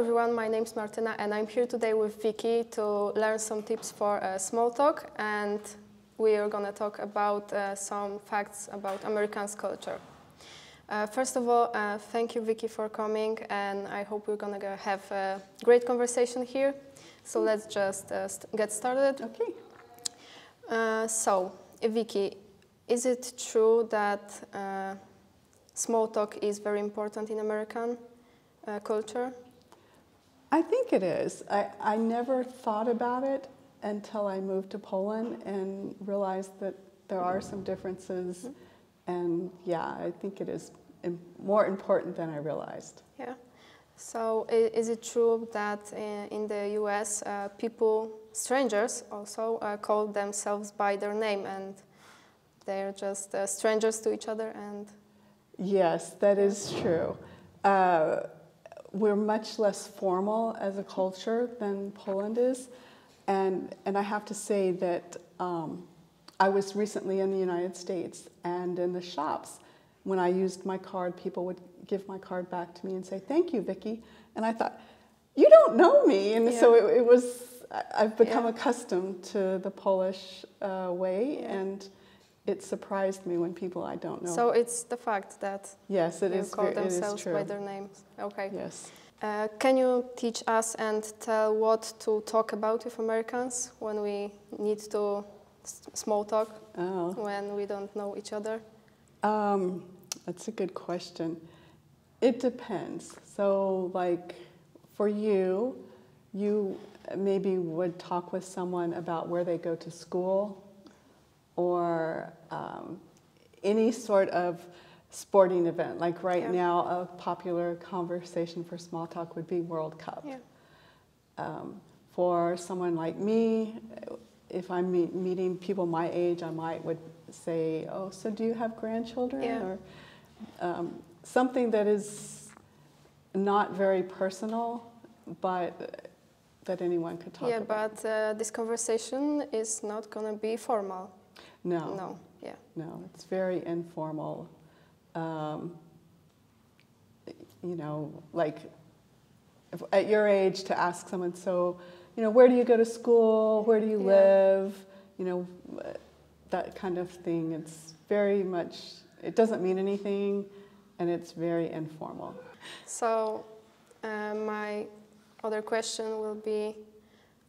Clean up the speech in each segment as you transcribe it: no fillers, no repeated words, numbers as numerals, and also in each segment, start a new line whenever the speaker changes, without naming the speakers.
everyone, my name is Martyna and I'm here today with Vicky to learn some tips for small talk, and we are going to talk about some facts about Americans' culture. First of all, thank you, Vicky, for coming, and I hope we're going to have a great conversation here. So let's just get started.
Okay.
So, Vicky, is it true that small talk is very important in American culture?
I think it is. I never thought about it until I moved to Poland and realized that there are some differences. Mm-hmm. And yeah, I think it is more important than I realized.
Yeah. So is it true that in the US, people, strangers also, call themselves by their name and they're just strangers to each other? And
yes, that is true. We're much less formal as a culture than Poland is. And I have to say that I was recently in the United States, and in the shops, when I used my card, people would give my card back to me and say, "Thank you, Vicky." And I thought, you don't know me. And so it was, I've become accustomed to the Polish way, and it surprised me when people I don't know.
So it's the fact that
yes, it
you
is,
call themselves by their names. Okay.
Yes.
Can you teach us and tell what to talk about with Americans when we need to small talk, when we don't know each other?
That's a good question. It depends. So like for you maybe would talk with someone about where they go to school, or any sort of sporting event. Like right now, a popular conversation for small talk would be World Cup. Yeah. For someone like me, if I'm meeting people my age, I would say, "Oh, so do you have grandchildren?"
Yeah.
Or something that is not very personal, but that anyone could talk about.
Yeah, but this conversation is not going to be formal.
No.
No. Yeah.
No, it's very informal. You know, like at your age, to ask someone, so, you know, where do you go to school? Where do you live? You know, that kind of thing. It's very much, it doesn't mean anything, and it's very informal.
So my other question will be,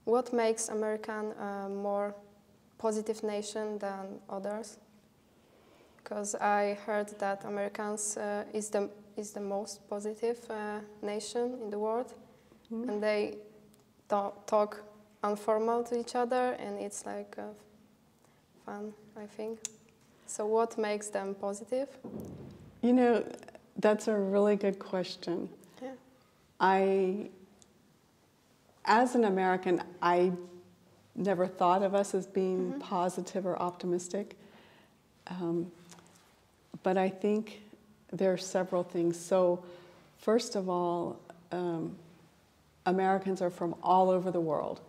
what makes American a more positive nation than others? Because I heard that Americans is the most positive nation in the world, and they talk informal to each other, and it's like fun, I think. So what makes them positive?
You know, that's a really good question. Yeah. As an American, I never thought of us as being positive or optimistic. But I think there are several things. So, first of all, Americans are from all over the world.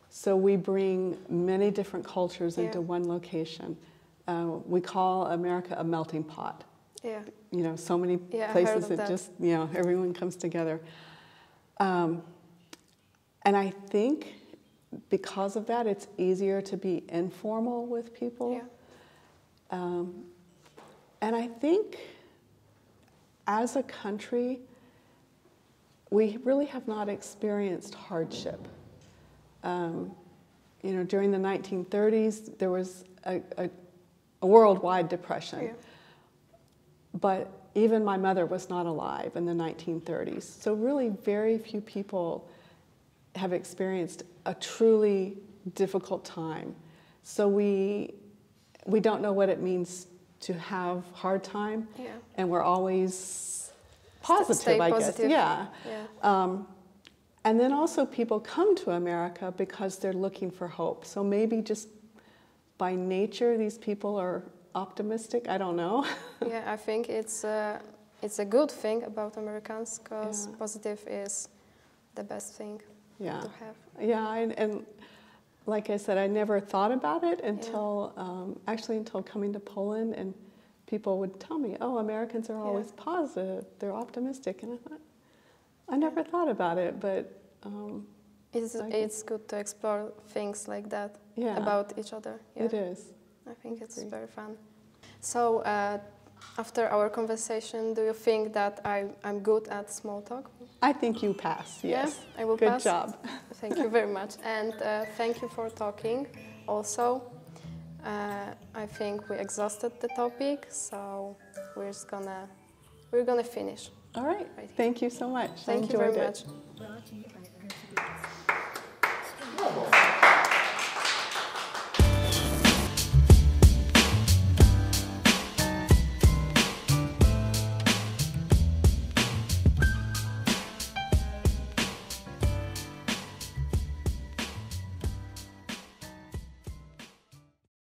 So we bring many different cultures into one location. We call America a melting pot. Yeah. You know, so many places that just, you know, everyone comes together. And I think because of that, it's easier to be informal with people. Yeah. And I think as a country, we really have not experienced hardship. You know, during the 1930s, there was a worldwide depression. Yeah. But even my mother was not alive in the 1930s. So really very few people have experienced a truly difficult time. So we don't know what it means to have hard time, and we're always positive, I guess. Yeah. And then also people come to America because they're looking for hope. So maybe just by nature, these people are optimistic. I don't know.
Yeah, I think it's a good thing about Americans, because positive is the best thing to have.
Yeah, and like I said, I never thought about it until actually until coming to Poland, and people would tell me, "Oh, Americans are always positive; they're optimistic," and I thought, I never thought about it, but
it's good to explore things like that
Yeah.
about each other. Yeah.
It is.
I think it's very fun. So after our conversation, do you think that I'm good at small talk?
I think you pass, yes.
Yeah, I will
Good
pass.
job.
Thank you very much. And thank you for talking also. I think we exhausted the topic, so we're gonna finish.
All right.
Right.
Thank you so much.
Thank
I
you very
enjoyed it.
much.